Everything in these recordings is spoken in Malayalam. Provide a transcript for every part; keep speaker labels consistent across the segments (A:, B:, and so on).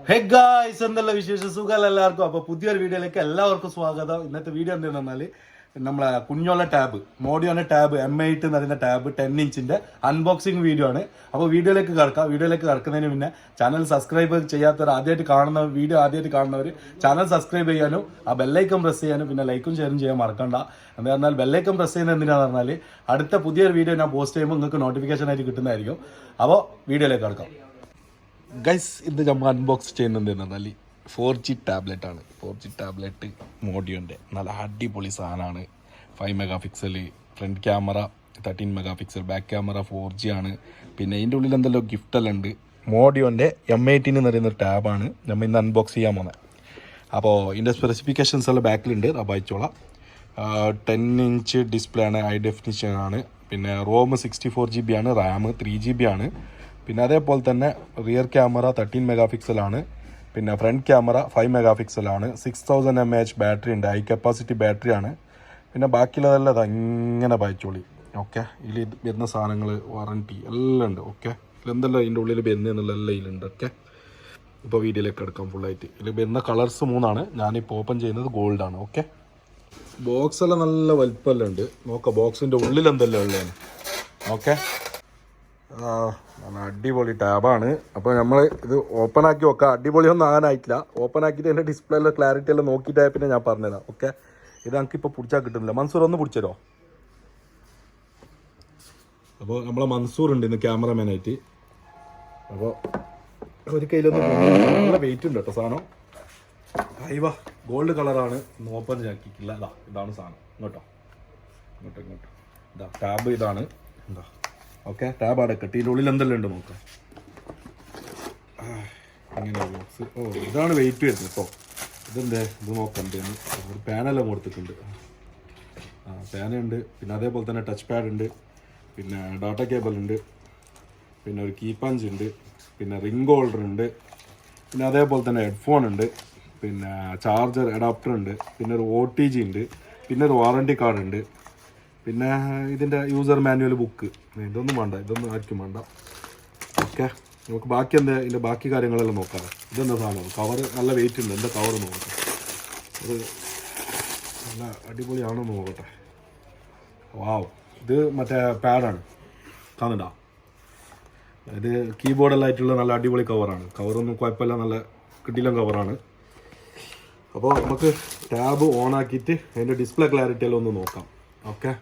A: Hey guys, എന്തെല്ലാം വിശേഷം സുഖം എല്ലാവർക്കും. അപ്പോൾ പുതിയൊരു വീഡിയോയിലേക്ക് എല്ലാവർക്കും സ്വാഗതം. ഇന്നത്തെ വീഡിയോ എന്താണെന്ന് പറഞ്ഞാൽ നമ്മളെ കുഞ്ഞോള ടാബ് മോഡിയോന്റെ ടാബ് M8 എന്ന് പറയുന്ന ടാബ് 10 ഇഞ്ചിന്റെ അൺബോക്സിംഗ് വീഡിയോ ആണ്. അപ്പോൾ വീഡിയോയിലേക്ക് കടക്കുന്നതിന് മുന്നേ ചാനൽ സബ്സ്ക്രൈബ് ചെയ്യാത്തവർ ആദ്യമായിട്ട് കാണുന്നവർ ചാനൽ സബ്സ്ക്രൈബ് ചെയ്യാനും ആ ബെല്ലൈക്കൺ പ്രസ് ചെയ്യാനും പിന്നെ ലൈക്കും ഷെയറും ചെയ്യാൻ മറക്കണ്ട. എന്ന് പറഞ്ഞാൽ ബെല്ലൈക്കൺ പ്രസ് ചെയ്യുന്നത് എന്തിനാന്ന് പറഞ്ഞാൽ അടുത്ത പുതിയൊരു വീഡിയോ ഞാൻ പോസ്റ്റ് ചെയ്യുമ്പോൾ നിങ്ങൾക്ക് നോട്ടിഫിക്കേഷൻ ആയിട്ട് കിട്ടുന്നതായിരിക്കും. അപ്പോൾ വീഡിയോയിലേക്ക് കടക്കാം. ഗൈസ്, ഇത് നമ്മൾ അൺബോക്സ് ചെയ്യുന്നത് പറഞ്ഞാൽ 4G ടാബ്ലറ്റാണ്. 4G ടാബ്ലറ്റ് മോഡിയോൻ്റെ നല്ല അടിപൊളി സാധനമാണ്. 5 mega pixel front camera, 13 mega pixel back camera, 4G ആണ്. പിന്നെ ഇതിൻ്റെ ഉള്ളിൽ എന്തെല്ലോ ഗിഫ്റ്റെല്ലാം ഉണ്ട്. മോഡിയോൻ്റെ M18 എന്ന് പറയുന്നൊരു ടാബാണ് നമ്മൾ ഇന്ന് അൺബോക്സ് ചെയ്യാൻ പോകുന്നത്. അപ്പോൾ ഇതിൻ്റെ സ്പെസിഫിക്കേഷൻസ് എല്ലാം ബാക്കിലുണ്ട്, അപ്പോൾ അയച്ചോളാം. 10 ഇഞ്ച് ഡിസ്പ്ലേ ആണ്, ഹൈ ഡെഫിനിഷൻ ആണ്. പിന്നെ റോം 64 GB ആണ്, റാം 3 GB ആണ്. പിന്നെ അതേപോലെ തന്നെ റിയർ ക്യാമറ 13 മെഗാ പിക്സലാണ്. പിന്നെ ഫ്രണ്ട് ക്യാമറ 5 മെഗാ പിക്സലാണ്. 6000 mAh ബാറ്ററി ഉണ്ട്, ഹൈ കപ്പാസിറ്റി ബാറ്ററിയാണ്. പിന്നെ ബാക്കിയുള്ളതെല്ലാം ഇങ്ങനെ വായിച്ചോളി. ഓക്കെ, ഇതിൽ വരുന്ന സാധനങ്ങൾ വാറൻറ്റി എല്ലാം ഉണ്ട്. ഓക്കെ, ഇതിലെന്തെല്ലാം ഇതിൻ്റെ ഉള്ളിൽ വരുന്നതെന്നുള്ള എല്ലാം ഇതിലുണ്ട്. ഓക്കെ, ഇപ്പോൾ വീഡിയോയിലേക്ക് എടുക്കാം ഫുള്ളായിട്ട്. ഇതിൽ വരുന്ന കളേഴ്സ് 3 ഞാനിപ്പോൾ ഓപ്പൺ ചെയ്യുന്നത് ഗോൾഡാണ്. ഓക്കെ, ബോക്സ് എല്ലാം നല്ല വലിപ്പമെല്ലാം ഉണ്ട്. നോക്കാം ബോക്സിൻ്റെ ഉള്ളിൽ എന്തെല്ലാം ഉള്ളതാണ്. ഓക്കെ, നല്ല അടിപൊളി ടാബാണ്. അപ്പോൾ നമ്മൾ ഇത് ഓപ്പൺ ആക്കി നോക്കാം. അടിപൊളിയൊന്നും ആകാനായിട്ടില്ല. ഓപ്പൺ ആക്കിയിട്ട് എൻ്റെ ഡിസ്പ്ലേയിലെ ക്ലാരിറ്റി എല്ലാം നോക്കിയിട്ടായ പിന്നെ ഞാൻ പറഞ്ഞുതരാം. ഓക്കെ, ഇത് നമുക്കിപ്പോൾ പിടിച്ചാൽ കിട്ടുന്നില്ല. മൻസൂർ ഒന്ന് പിടിച്ചോ. അപ്പോൾ നമ്മളെ മൻസൂർ ഉണ്ട് ഇന്ന് ക്യാമറമാനായിട്ട്. അപ്പോൾ ഒരു കയ്യിലൊന്നും നല്ല വെയിറ്റ് ഉണ്ട് കേട്ടോ സാധനം. അയ്യവാ, ഗോൾഡ് കളറാണ്. ഇന്ന് ഓപ്പൺ ആക്കിയിട്ടില്ല. ഇതാണ് സാധനം. ഇങ്ങോട്ടോ ഇതാ ടാബ്. ഇതാണ് എന്താ. ഓക്കെ, ടാബ് അടക്കട്ടെ. ഇതിൻ്റെ ഉള്ളിൽ എന്തെല്ലാം ഉണ്ട് നോക്കാം. ഇങ്ങനെ ബോക്സ്. ഇതാണ് വെയിറ്റ് വരുന്നത് കേട്ടോ. ഇതെന്തേ ഇത് നോക്കാം. ഒരു പാനെല്ലാം കൊടുത്തിട്ടുണ്ട്. പാനുണ്ട്. പിന്നെ അതേപോലെ തന്നെ ടച്ച് പാഡ് ഉണ്ട്. പിന്നെ ഡാറ്റ കേബിൾ ഉണ്ട്. പിന്നെ ഒരു കീപാഞ്ച് ഉണ്ട്. പിന്നെ റിംഗ് ഹോൾഡർ ഉണ്ട്. പിന്നെ അതേപോലെ തന്നെ ഹെഡ്ഫോൺ ഉണ്ട്. പിന്നെ ചാർജർ അഡാപ്റ്റർ ഉണ്ട്. പിന്നെ ഒരു OTG ഉണ്ട്. പിന്നെ ഒരു വാറണ്ടി കാർഡ് ഉണ്ട്. പിന്നെ ഇതിൻ്റെ യൂസർ മാനുവൽ ബുക്ക്. ഇതൊന്നും വേണ്ട, ഇതൊന്നും ആർക്കും വേണ്ട. ഓക്കെ, നമുക്ക് ബാക്കി ഇതിൻ്റെ ബാക്കി കാര്യങ്ങളെല്ലാം നോക്കാം. ഇതെന്താ സാധനം? കവർ നല്ല വെയിറ്റ് ഉണ്ട്. എന്താ കവർ നോക്കട്ടെ. ഇത് നല്ല അടിപൊളിയാണോ നോക്കട്ടെ. വാവ്, ഇത് മറ്റേ പാഡാണ്. കാണുന്നുണ്ടോ? ഇത് കീബോർഡെല്ലാം ആയിട്ടുള്ള നല്ല അടിപൊളി കവറാണ്. കവറൊന്നും കുഴപ്പമില്ല, നല്ല കിട്ടില്ല കവറാണ്. അപ്പോൾ നമുക്ക് ടാബ് ഓൺ ആക്കിയിട്ട് അതിൻ്റെ ഡിസ്പ്ലേ ക്ലാരിറ്റി എല്ലാം ഒന്ന് നോക്കാം. ഓക്കെ,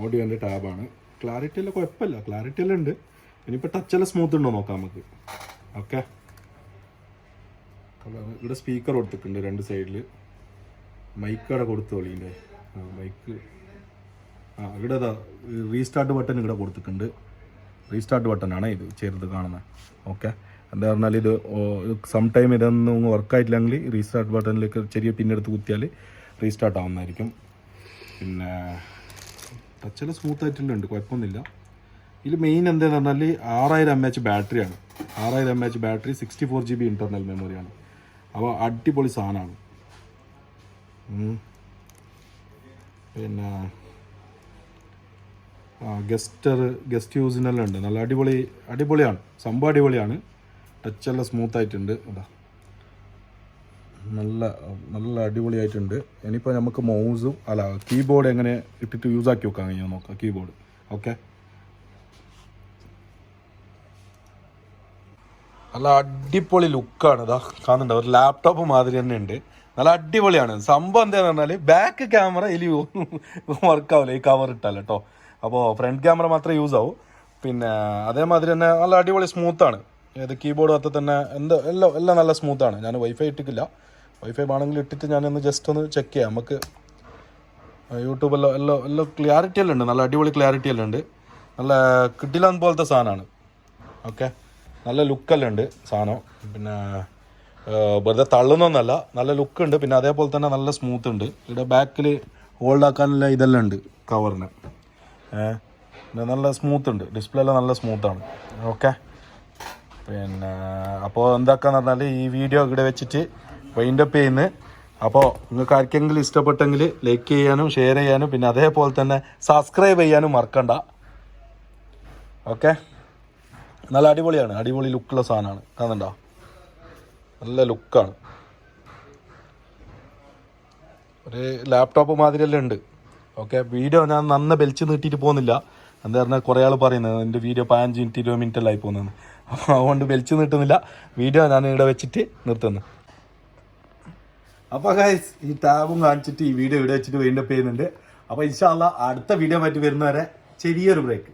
A: ഓഡിയോൻ്റെ ടാബാണ്. ക്ലാരിറ്റി എല്ലാം കുഴപ്പമില്ല, ക്ലാരിറ്റി എല്ലാം ഉണ്ട്. ഇനിയിപ്പോൾ ടച്ചെല്ലാം സ്മൂത്ത് ഉണ്ടോ നോക്കാം നമുക്ക്. ഓക്കെ, ഇവിടെ സ്പീക്കർ കൊടുത്തിട്ടുണ്ട് 2 സൈഡിൽ. മൈക്ക് അവിടെ കൊടുത്തോളി. ഇതിൻ്റെ മൈക്ക് ഇവിടെ റീസ്റ്റാർട്ട് ബട്ടൺ ഇവിടെ കൊടുത്തിട്ടുണ്ട്. റീസ്റ്റാർട്ട് ബട്ടണാണ് ഇത് ചെറുത് കാണുന്നത്. ഓക്കെ, എന്താ പറഞ്ഞാൽ ഇത് സം ടൈം ഇതൊന്നും വർക്കായിട്ടില്ലെങ്കിൽ റീസ്റ്റാർട്ട് ബട്ടണിലേക്ക് ചെറിയ പിന്നെടുത്ത് കുത്തിയാൽ റീസ്റ്റാർട്ട് ആവുന്നതായിരിക്കും. പിന്നെ ടച്ചെല്ലാം സ്മൂത്ത് ആയിട്ടുള്ളുണ്ട്, കുഴപ്പമൊന്നുമില്ല. ഇതിൽ മെയിൻ എന്താണെന്ന് പറഞ്ഞാൽ 6000 mAh ബാറ്ററിയാണ്. 6000 mAh ബാറ്ററി, 64 GB ഇൻറ്റർണൽ മെമ്മറിയാണ്. അപ്പോൾ അടിപൊളി സാധനമാണ്. പിന്നെ ഗസ്റ്റ് യൂസിനെല്ലാം ഉണ്ട്. നല്ല അടിപൊളിയാണ് സംഭവം. അടിപൊളിയാണ്. ടച്ചെല്ലാം സ്മൂത്ത് ആയിട്ടുണ്ട്. അതാ നല്ല അടിപൊളിയായിട്ടുണ്ട്. ഇനിയിപ്പോൾ നമുക്ക് മൗസും കീബോർഡ് എങ്ങനെ ഇട്ടിട്ട് യൂസ് ആക്കി വെക്കാൻ കഴിയാൻ നോക്കാം. കീബോർഡ് ഓക്കെ, നല്ല അടിപൊളി ലുക്കാണ്. ഇതാ കാണുന്നുണ്ട്, ഒരു ലാപ്ടോപ്പ് മാതിരി തന്നെ ഉണ്ട്. നല്ല അടിപൊളിയാണ്. സംഭവം എന്താണെന്ന് പറഞ്ഞാൽ ബാക്ക് ക്യാമറ ഇതിൽ വർക്കാവില്ല ഈ കവർ ഇട്ടാൽ കേട്ടോ. അപ്പോൾ ഫ്രണ്ട് ക്യാമറ മാത്രമേ യൂസ് ആവൂ. പിന്നെ അതേമാതിരി തന്നെ നല്ല അടിപൊളി സ്മൂത്താണ്. ഏത് കീബോർഡ് അകത്ത് തന്നെ എല്ലാം നല്ല സ്മൂത്താണ്. ഞാൻ വൈഫൈ ഇട്ടിട്ടില്ല. വൈഫൈ ആണെങ്കിൽ ഇട്ടിട്ട് ഞാനൊന്ന് ജസ്റ്റ് ഒന്ന് ചെക്ക് ചെയ്യാം. നമുക്ക് യൂട്യൂബെല്ലാം എല്ലാം ക്ലാരിറ്റി എല്ലാം ഉണ്ട്. നല്ല അടിപൊളി ക്ലാരിറ്റി എല്ലാം ഉണ്ട്. നല്ല കിട്ടില്ല പോലത്തെ സാധനമാണ്. ഓക്കെ, നല്ല ലുക്കെല്ലാം ഉണ്ട് സാധനം. പിന്നെ വെറുതെ തള്ളുന്നൊന്നല്ല, നല്ല ലുക്ക് ഉണ്ട്. പിന്നെ അതേപോലെ തന്നെ നല്ല സ്മൂത്ത് ഉണ്ട്. ഇവിടെ ബാക്കിൽ ഹോൾഡ് ആക്കാനുള്ള ഇതെല്ലാം ഉണ്ട് കവറിന്. നല്ല സ്മൂത്ത് ഉണ്ട്. ഡിസ്പ്ലേ എല്ലാം നല്ല സ്മൂത്താണ്. ഓക്കെ, പിന്നെ അപ്പോൾ എന്താക്കാന്ന് പറഞ്ഞാൽ ഈ വീഡിയോ ഇവിടെ വെച്ചിട്ട് വൈൻഡപ്പ് ചെയ്യുന്നു. അപ്പോൾ നിങ്ങൾക്ക് ആർക്കെങ്കിലും ഇഷ്ടപ്പെട്ടെങ്കിൽ ലൈക്ക് ചെയ്യാനും ഷെയർ ചെയ്യാനും പിന്നെ അതേപോലെ തന്നെ സബ്സ്ക്രൈബ് ചെയ്യാനും മറക്കണ്ട. ഓക്കെ, നല്ല അടിപൊളിയാണ്, അടിപൊളി ലുക്കുള്ള സാധനമാണ്. കാണുന്നുണ്ടോ? നല്ല ലുക്കാണ്. ഒരു ലാപ്ടോപ്പ് മാതിരിയെല്ലാം ഉണ്ട്. ഓക്കെ, വീഡിയോ ഞാൻ നന്ന വലിച്ച് നീട്ടിയിട്ട് പോകുന്നില്ല. എന്താ പറഞ്ഞാൽ കുറേ ആൾ പറയുന്നത് എൻ്റെ വീഡിയോ 15 മിനിറ്റ് 20 മിനിറ്റെല്ലാം ആയി പോകുന്നതെന്ന്. അപ്പോൾ അതുകൊണ്ട് വലിച്ച് നീട്ടുന്നില്ല, വീഡിയോ ഞാൻ ഇവിടെ വെച്ചിട്ട് നിർത്തുന്നു. അപ്പോൾ ഗൈസ് ഈ ടാബും കാണിച്ചിട്ട് ഈ വീഡിയോ ഇവിടെ വെച്ചിട്ട് വീണ്ടും ചെയ്യുന്നുണ്ട്. അപ്പോൾ ഇൻഷാ അല്ലാഹ് അടുത്ത വീഡിയോ ആയിട്ട് വരുന്നവരെ ചെറിയൊരു ബ്രേക്ക്.